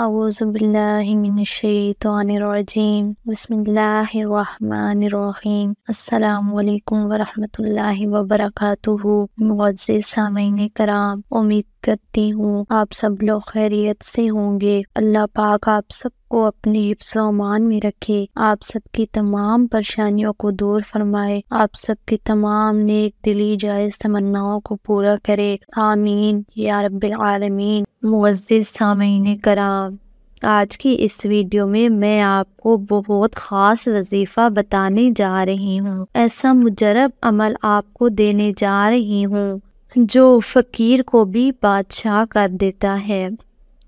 اعوذ باللہ من الشیطان الرجیم بسم اللہ الرحمن الرحیم السلام علیکم ورحمۃ اللہ وبرکاتہ۔ معزز سامعین کرام، امید کرتی ہوں آپ سب لوگ خیریت سے ہوں گے۔ اللہ پاک آپ سب کو اپنے حفظ و امان میں رکھے، آپ سب کی تمام پریشانیوں کو دور فرمائے، آپ سب کی تمام نیک دلی جائز تمناؤں کو پورا کرے، آمین یا رب العالمین۔ معزز سامعین کرام، آج کی اس ویڈیو میں آپ کو بہت خاص وظیفہ بتانے جا رہی ہوں۔ ایسا مجرب عمل آپ کو دینے جا رہی ہوں جو فقیر کو بھی بادشاہ کر دیتا ہے،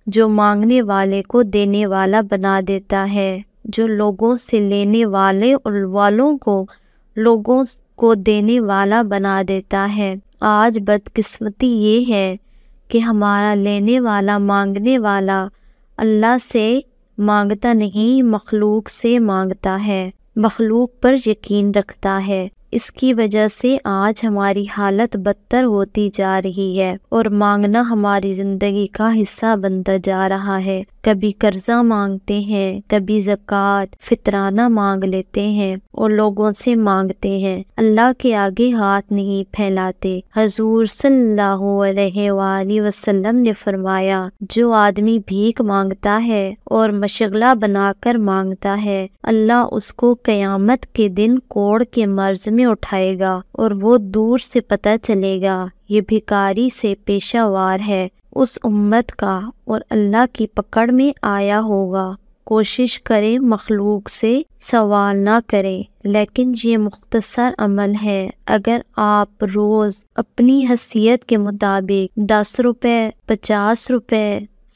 جو مانگنے والے کو دینے والا بنا دیتا ہے، جو لوگوں سے لینے والوں کو لوگوں کو دینے والا بنا دیتا ہے۔ آج بدقسمتی یہ ہے کہ ہمارا لینے والا، مانگنے والا اللہ سے مانگتا نہیں، مخلوق سے مانگتا ہے، مخلوق پر یقین رکھتا ہے۔ اس کی وجہ سے آج ہماری حالت بدتر ہوتی جا رہی ہے اور مانگنا ہماری زندگی کا حصہ بنتا جا رہا ہے۔ کبھی قرضہ مانگتے ہیں، کبھی زکوٰۃ، فطرانہ مانگ لیتے ہیں اور لوگوں سے مانگتے ہیں، اللہ کے آگے ہاتھ نہیں پھیلاتے۔ حضور صلی اللہ علیہ وآلہ وسلم نے فرمایا، جو آدمی بھیک مانگتا ہے اور مشغلہ بنا کر مانگتا ہے، اللہ اس کو قیامت کے دن کوڑ کے مرض میں اٹھائے گا اور وہ دور سے پتہ چلے گا یہ بھکاری سے پیشہ وار ہے، اس امت کا، اور اللہ کی پکڑ میں آیا ہوگا۔ کوشش کرے مخلوق سے سوال نہ کرے، لیکن یہ مختصر عمل ہے۔ اگر آپ روز اپنی حیثیت کے مطابق 10 روپے، 50 روپے،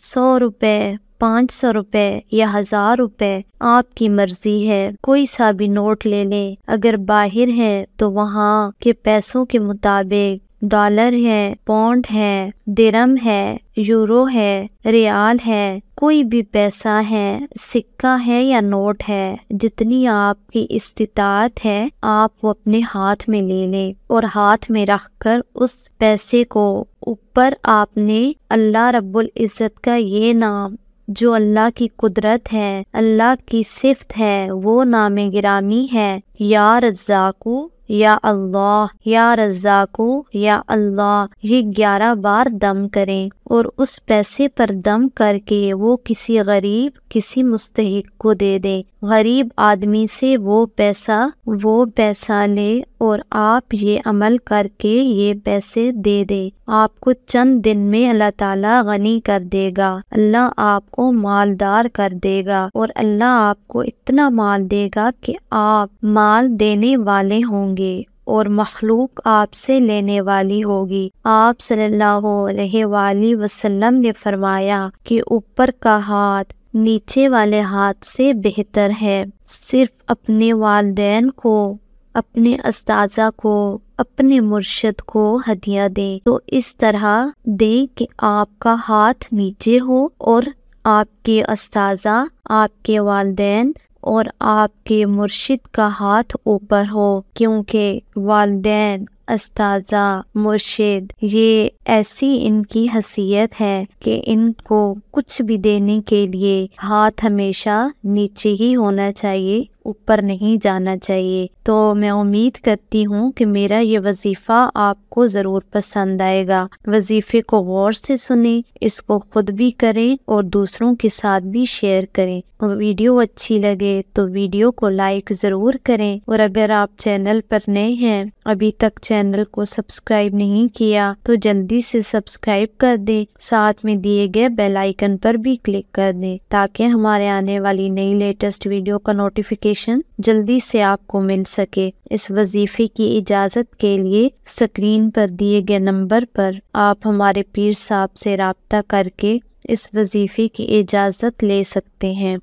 100 روپے، 500 روپے یا 1000 روپے، آپ کی مرضی ہے، کوئی سا بھی نوٹ لے لیں۔ اگر باہر ہیں تو وہاں کے پیسوں کے مطابق ڈالر ہے، پاؤنڈ ہے، درہم ہے، یورو ہے، ریال ہے، کوئی بھی پیسہ ہے، سکہ ہے یا نوٹ ہے، جتنی آپ کی استطاعت ہے آپ وہ اپنے ہاتھ میں لے لیں اور ہاتھ میں رکھ کر اس پیسے کو اوپر آپ نے اللہ رب العزت کا یہ نام، جو اللہ کی قدرت ہے، اللہ کی صفت ہے، وہ نام گرامی ہے، یا رزاقو یا اللہ، یا رزاقو یا اللہ، یہ 11 بار دم کریں اور اس پیسے پر دم کر کے وہ کسی غریب، کسی مستحق کو دے دیں۔ غریب آدمی سے وہ پیسہ لے اور آپ یہ عمل کر کے یہ پیسے دے دیں، آپ کو چند دن میں اللہ تعالیٰ غنی کر دے گا، اللہ آپ کو مالدار کر دے گا اور اللہ آپ کو اتنا مال دے گا کہ آپ مال دینے والے ہوں گے اور مخلوق آپ سے لینے والی ہوگی۔ آپ صلی اللہ علیہ وآلہ وسلم نے فرمایا کہ اوپر کا ہاتھ نیچے والے ہاتھ سے بہتر ہے۔ صرف اپنے والدین کو، اپنے اساتذہ کو، اپنے مرشد کو ہدیہ دیں تو اس طرح دیں کہ آپ کا ہاتھ نیچے ہو اور آپ کے اساتذہ، آپ کے والدین اور آپ کے مرشد کا ہاتھ اوپر ہو، کیونکہ والدین، اساتذہ، مرشد، یہ ایسی ان کی حیثیت ہے کہ ان کو کچھ بھی دینے کے لیے ہاتھ ہمیشہ نیچے ہی ہونا چاہیے، اوپر نہیں جانا چاہیے۔ تو میں امید کرتی ہوں کہ میرا یہ وظیفہ آپ کو ضرور پسند آئے گا۔ وظیفے کو غور سے سنیں، اس کو خود بھی کریں اور دوسروں کے ساتھ بھی شیئر کریں۔ ویڈیو اچھی لگے تو ویڈیو کو لائک ضرور کریں، اور اگر آپ چینل پر نئے ہیں، ابھی تک چینل کو سبسکرائب نہیں کیا تو جلدی سے سبسکرائب کر دیں، ساتھ میں دیے گئے بیل آئیکن پر بھی کلک کر دیں تاکہ ہمارے آنے والی نئی لیٹسٹ ویڈیو کا نوٹیفیکیشن جلدی سے آپ کو مل سکے۔ اس وظیفے کی اجازت کے لیے اسکرین پر دیے گئے نمبر پر آپ ہمارے پیر صاحب سے رابطہ کر کے اس وظیفے کی اجازت لے سکتے ہیں۔